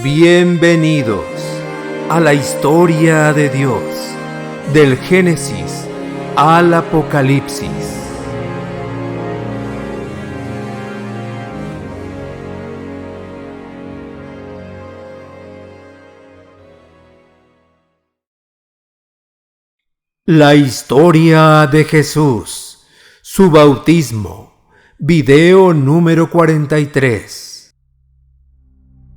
Bienvenidos a la historia de Dios, del Génesis al Apocalipsis. La historia de Jesús, su bautismo, video número 43.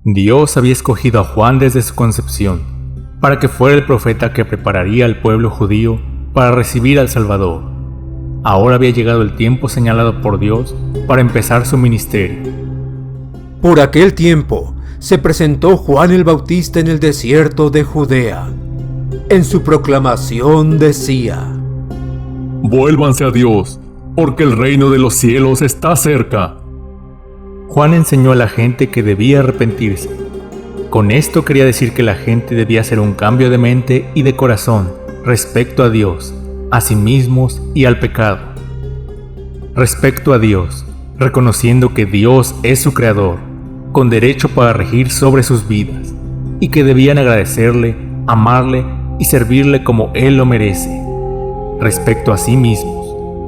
Dios había escogido a Juan desde su concepción, para que fuera el profeta que prepararía al pueblo judío para recibir al Salvador. Ahora había llegado el tiempo señalado por Dios para empezar su ministerio. Por aquel tiempo se presentó Juan el Bautista en el desierto de Judea. En su proclamación decía: Vuélvanse a Dios, porque el reino de los cielos está cerca. Juan enseñó a la gente que debía arrepentirse. Con esto quería decir que la gente debía hacer un cambio de mente y de corazón respecto a Dios, a sí mismos y al pecado. Respecto a Dios, reconociendo que Dios es su creador, con derecho para regir sobre sus vidas, y que debían agradecerle, amarle y servirle como Él lo merece. Respecto a sí mismos,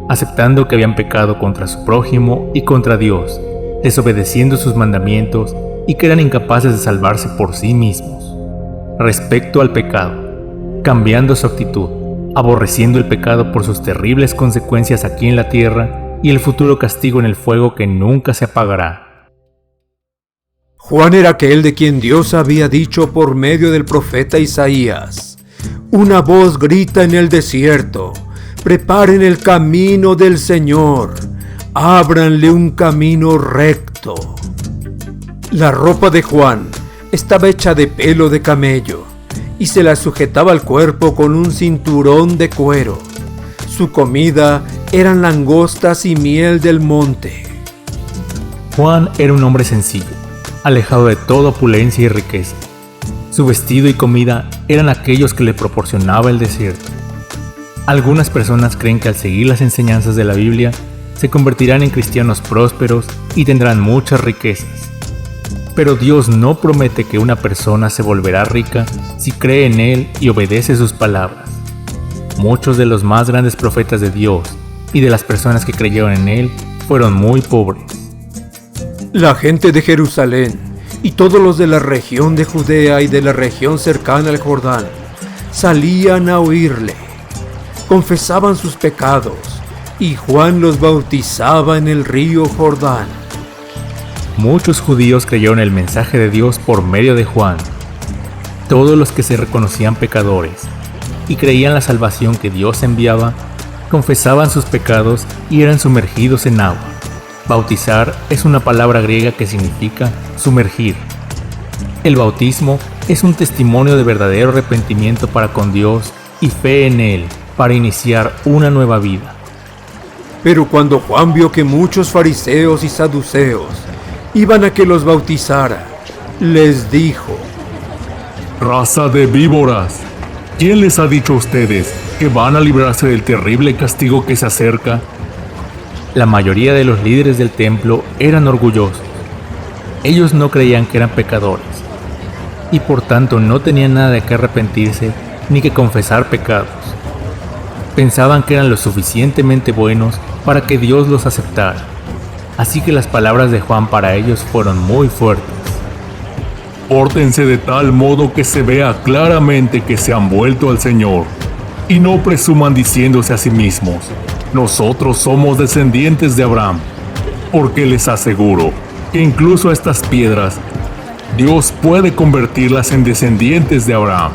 aceptando que habían pecado contra su prójimo y contra Dios, desobedeciendo sus mandamientos y que eran incapaces de salvarse por sí mismos. Respecto al pecado, cambiando su actitud, aborreciendo el pecado por sus terribles consecuencias aquí en la tierra y el futuro castigo en el fuego que nunca se apagará. Juan era aquel de quien Dios había dicho por medio del profeta Isaías: una voz grita en el desierto, preparen el camino del Señor, ábranle un camino recto. La ropa de Juan estaba hecha de pelo de camello y se la sujetaba al cuerpo con un cinturón de cuero. Su comida eran langostas y miel del monte. Juan era un hombre sencillo, alejado de toda opulencia y riqueza. Su vestido y comida eran aquellos que le proporcionaba el desierto. Algunas personas creen que al seguir las enseñanzas de la Biblia se convertirán en cristianos prósperos y tendrán muchas riquezas. Pero Dios no promete que una persona se volverá rica si cree en Él y obedece sus palabras. Muchos de los más grandes profetas de Dios y de las personas que creyeron en Él fueron muy pobres. La gente de Jerusalén y todos los de la región de Judea y de la región cercana al Jordán salían a oírle. Confesaban sus pecados y Juan los bautizaba en el río Jordán. Muchos judíos creyeron el mensaje de Dios por medio de Juan. Todos los que se reconocían pecadores y creían la salvación que Dios enviaba, confesaban sus pecados y eran sumergidos en agua. Bautizar es una palabra griega que significa sumergir. El bautismo es un testimonio de verdadero arrepentimiento para con Dios y fe en Él para iniciar una nueva vida. Pero cuando Juan vio que muchos fariseos y saduceos iban a que los bautizara, les dijo: Raza de víboras, ¿quién les ha dicho a ustedes que van a librarse del terrible castigo que se acerca? La mayoría de los líderes del templo eran orgullosos. Ellos no creían que eran pecadores y por tanto no tenían nada de qué arrepentirse ni que confesar pecados. Pensaban que eran lo suficientemente buenos para que Dios los aceptara. Así que las palabras de Juan para ellos fueron muy fuertes. Pórtense de tal modo que se vea claramente que se han vuelto al Señor, y no presuman diciéndose a sí mismos: nosotros somos descendientes de Abraham, porque les aseguro que incluso estas piedras Dios puede convertirlas en descendientes de Abraham.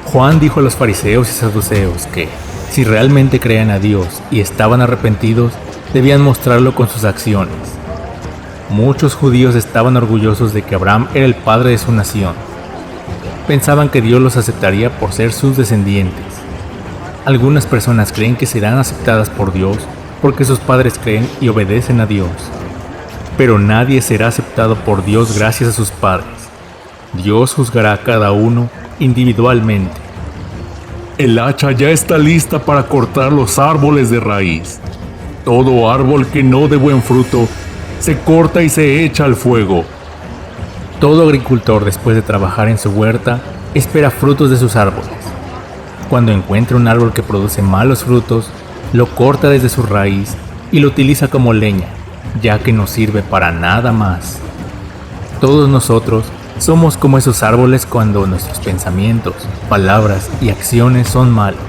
Juan dijo a los fariseos y saduceos que, si realmente creían a Dios y estaban arrepentidos, debían mostrarlo con sus acciones. Muchos judíos estaban orgullosos de que Abraham era el padre de su nación. Pensaban que Dios los aceptaría por ser sus descendientes. Algunas personas creen que serán aceptadas por Dios porque sus padres creen y obedecen a Dios. Pero nadie será aceptado por Dios gracias a sus padres. Dios juzgará a cada uno individualmente. El hacha ya está lista para cortar los árboles de raíz. Todo árbol que no dé buen fruto se corta y se echa al fuego. Todo agricultor, después de trabajar en su huerta, espera frutos de sus árboles. Cuando encuentra un árbol que produce malos frutos, lo corta desde su raíz y lo utiliza como leña, ya que no sirve para nada más. Todos nosotros somos como esos árboles cuando nuestros pensamientos, palabras y acciones son malos.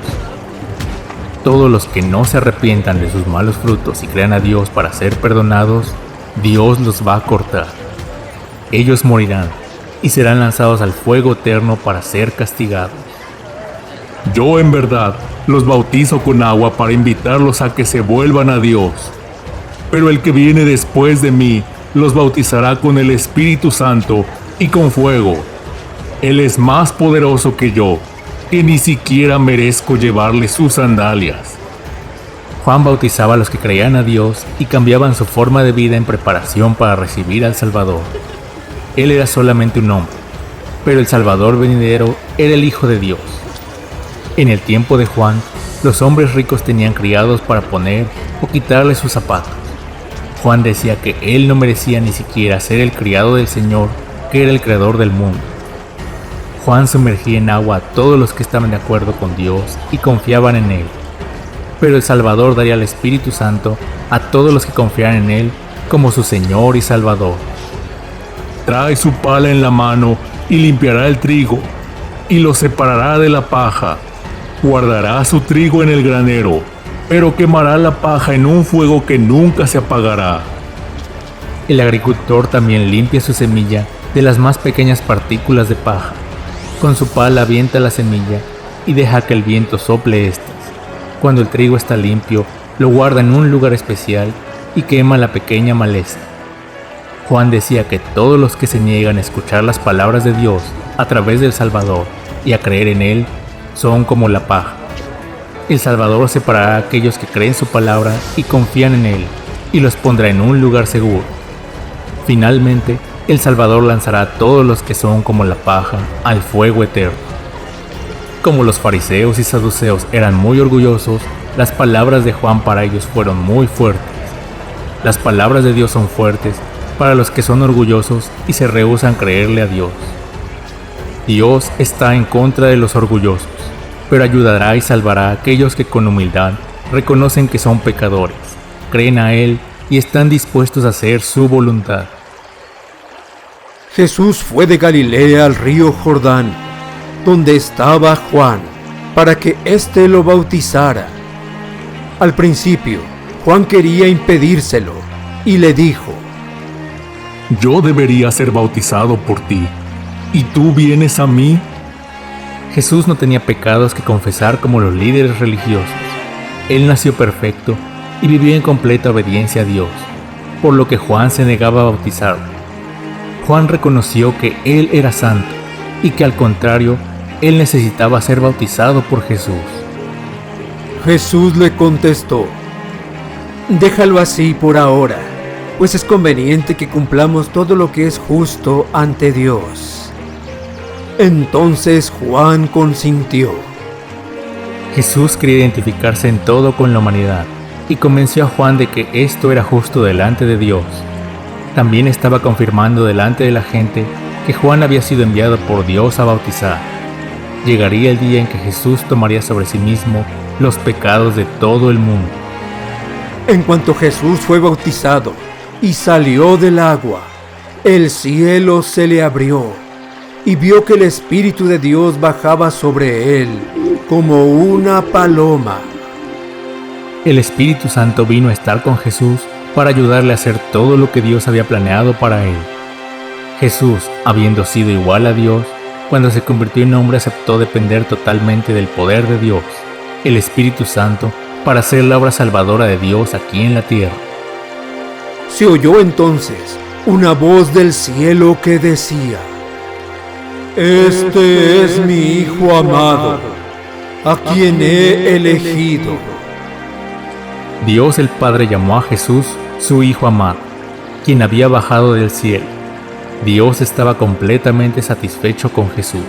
Todos los que no se arrepientan de sus malos frutos y crean a Dios para ser perdonados, Dios los va a cortar. Ellos morirán y serán lanzados al fuego eterno para ser castigados. Yo en verdad los bautizo con agua para invitarlos a que se vuelvan a Dios. Pero el que viene después de mí los bautizará con el Espíritu Santo y con fuego. Él es más poderoso que yo, que ni siquiera merezco llevarle sus sandalias. Juan bautizaba a los que creían a Dios y cambiaban su forma de vida en preparación para recibir al Salvador. Él era solamente un hombre, pero el Salvador venidero era el Hijo de Dios. En el tiempo de Juan, los hombres ricos tenían criados para poner o quitarle sus zapatos. Juan decía que él no merecía ni siquiera ser el criado del Señor, que era el creador del mundo. Juan sumergía en agua a todos los que estaban de acuerdo con Dios y confiaban en Él. Pero el Salvador daría el Espíritu Santo a todos los que confiaran en Él como su Señor y Salvador. Trae su pala en la mano y limpiará el trigo, y lo separará de la paja. Guardará su trigo en el granero, pero quemará la paja en un fuego que nunca se apagará. El agricultor también limpia su semilla de las más pequeñas partículas de paja. Con su pala avienta la semilla y deja que el viento sople estas. Cuando el trigo está limpio, lo guarda en un lugar especial y quema la pequeña maleza. Juan decía que todos los que se niegan a escuchar las palabras de Dios a través del Salvador y a creer en Él son como la paja. El Salvador separará a aquellos que creen su palabra y confían en Él y los pondrá en un lugar seguro. Finalmente, el Salvador lanzará a todos los que son como la paja al fuego eterno. Como los fariseos y saduceos eran muy orgullosos, las palabras de Juan para ellos fueron muy fuertes. Las palabras de Dios son fuertes para los que son orgullosos y se rehúsan creerle a Dios. Dios está en contra de los orgullosos, pero ayudará y salvará a aquellos que con humildad reconocen que son pecadores, creen a Él y están dispuestos a hacer su voluntad. Jesús fue de Galilea al río Jordán, donde estaba Juan, para que éste lo bautizara. Al principio, Juan quería impedírselo y le dijo: Yo debería ser bautizado por ti, ¿y tú vienes a mí? Jesús no tenía pecados que confesar como los líderes religiosos. Él nació perfecto y vivió en completa obediencia a Dios, por lo que Juan se negaba a bautizarlo. Juan reconoció que él era santo y que al contrario, él necesitaba ser bautizado por Jesús. Jesús le contestó: Déjalo así por ahora, pues es conveniente que cumplamos todo lo que es justo ante Dios. Entonces Juan consintió. Jesús quería identificarse en todo con la humanidad y convenció a Juan de que esto era justo delante de Dios. También estaba confirmando delante de la gente que Juan había sido enviado por Dios a bautizar. Llegaría el día en que Jesús tomaría sobre sí mismo los pecados de todo el mundo. En cuanto Jesús fue bautizado y salió del agua, el cielo se le abrió y vio que el Espíritu de Dios bajaba sobre él como una paloma. El Espíritu Santo vino a estar con Jesús para ayudarle a hacer todo lo que Dios había planeado para él. Jesús, habiendo sido igual a Dios, cuando se convirtió en hombre aceptó depender totalmente del poder de Dios, el Espíritu Santo, para hacer la obra salvadora de Dios aquí en la tierra. Se oyó entonces una voz del cielo que decía: Este es mi Hijo amado, a quien he elegido. Dios el Padre llamó a Jesús su Hijo amado, quien había bajado del cielo. Dios estaba completamente satisfecho con Jesús.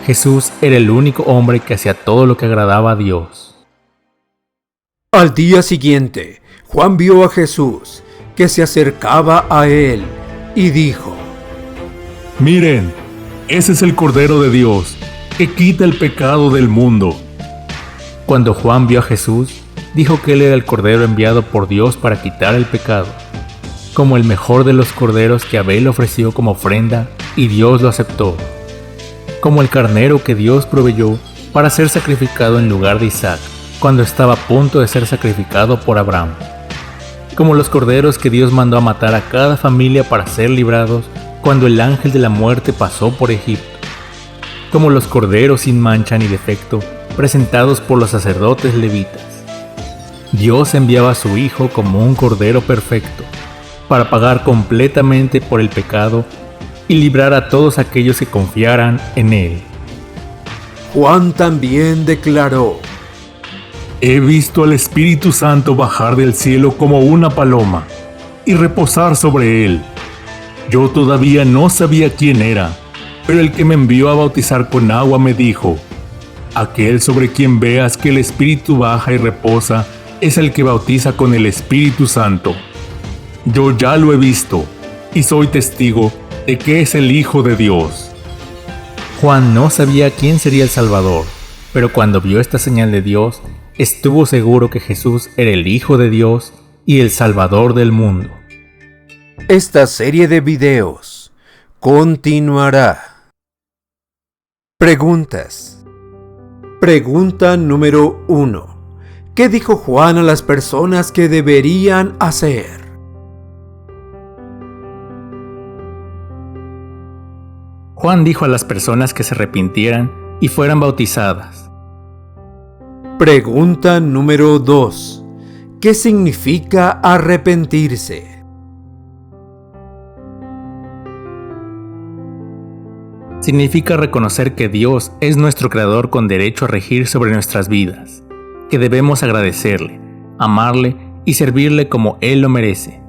Jesús era el único hombre que hacía todo lo que agradaba a Dios. Al día siguiente, Juan vio a Jesús que se acercaba a él y dijo: Miren, ese es el Cordero de Dios, que quita el pecado del mundo. Cuando Juan vio a Jesús, dijo que él era el Cordero enviado por Dios para quitar el pecado, como el mejor de los corderos que Abel ofreció como ofrenda y Dios lo aceptó, como el carnero que Dios proveyó para ser sacrificado en lugar de Isaac, cuando estaba a punto de ser sacrificado por Abraham, como los corderos que Dios mandó a matar a cada familia para ser librados cuando el ángel de la muerte pasó por Egipto, como los corderos sin mancha ni defecto presentados por los sacerdotes levitas. Dios enviaba a su Hijo como un cordero perfecto para pagar completamente por el pecado y librar a todos aquellos que confiaran en Él. Juan también declaró: He visto al Espíritu Santo bajar del cielo como una paloma y reposar sobre él. Yo todavía no sabía quién era, pero el que me envió a bautizar con agua me dijo: Aquel sobre quien veas que el Espíritu baja y reposa es el que bautiza con el Espíritu Santo. Yo ya lo he visto y soy testigo de que es el Hijo de Dios. Juan no sabía quién sería el Salvador, pero cuando vio esta señal de Dios, estuvo seguro que Jesús era el Hijo de Dios y el Salvador del mundo. Esta serie de videos continuará. Preguntas. Pregunta número 1. ¿Qué dijo Juan a las personas que deberían hacer? Juan dijo a las personas que se arrepintieran y fueran bautizadas. Pregunta número 2. ¿Qué significa arrepentirse? Significa reconocer que Dios es nuestro Creador con derecho a regir sobre nuestras vidas, que debemos agradecerle, amarle y servirle como Él lo merece.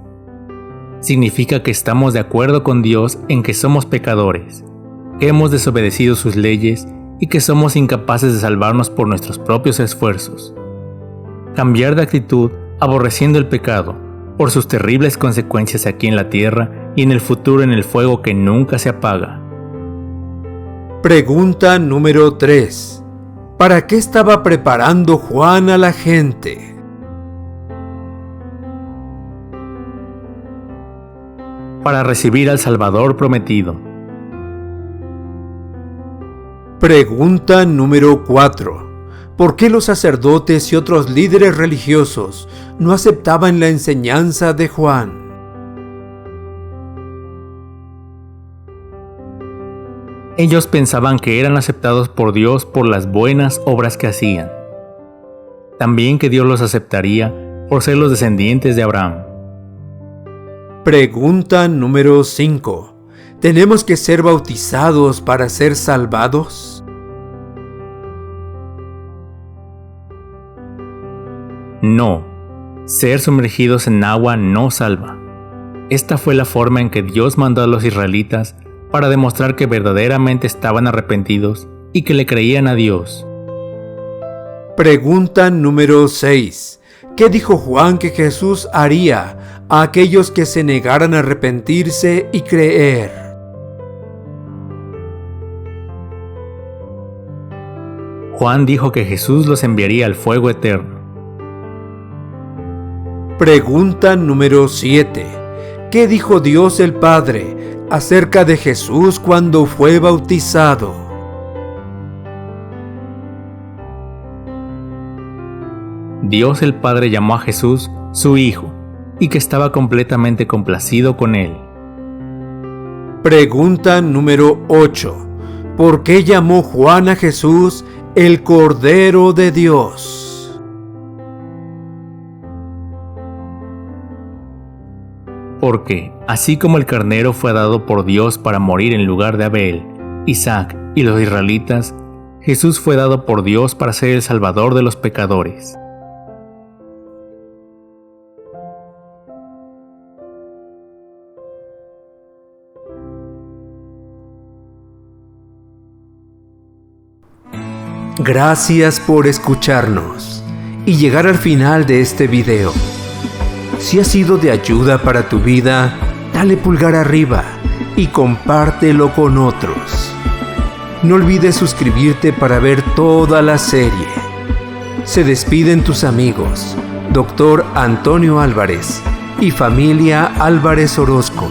Significa que estamos de acuerdo con Dios en que somos pecadores, que hemos desobedecido sus leyes y que somos incapaces de salvarnos por nuestros propios esfuerzos. Cambiar de actitud aborreciendo el pecado por sus terribles consecuencias aquí en la tierra y en el futuro en el fuego que nunca se apaga. Pregunta número 3. ¿Para qué estaba preparando Juan a la gente? Para recibir al Salvador prometido. Pregunta número 4. ¿Por qué los sacerdotes y otros líderes religiosos no aceptaban la enseñanza de Juan? Ellos pensaban que eran aceptados por Dios por las buenas obras que hacían. También que Dios los aceptaría por ser los descendientes de Abraham. Pregunta número 5. ¿Tenemos que ser bautizados para ser salvados? No, ser sumergidos en agua no salva. Esta fue la forma en que Dios mandó a los israelitas para demostrar que verdaderamente estaban arrepentidos y que le creían a Dios. Pregunta número 6. ¿Qué dijo Juan que Jesús haría a aquellos que se negaran a arrepentirse y creer? Juan dijo que Jesús los enviaría al fuego eterno. Pregunta número 7. ¿Qué dijo Dios el Padre acerca de Jesús cuando fue bautizado? Dios el Padre llamó a Jesús su Hijo y que estaba completamente complacido con él. Pregunta número 8. ¿Por qué llamó Juan a Jesús el Cordero de Dios? Porque, así como el carnero fue dado por Dios para morir en lugar de Abel, Isaac y los israelitas, Jesús fue dado por Dios para ser el Salvador de los pecadores. Gracias por escucharnos y llegar al final de este video. Si ha sido de ayuda para tu vida, dale pulgar arriba y compártelo con otros. No olvides suscribirte para ver toda la serie. Se despiden tus amigos, Dr. Antonio Álvarez y familia Álvarez Orozco,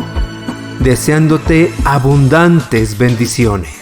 deseándote abundantes bendiciones.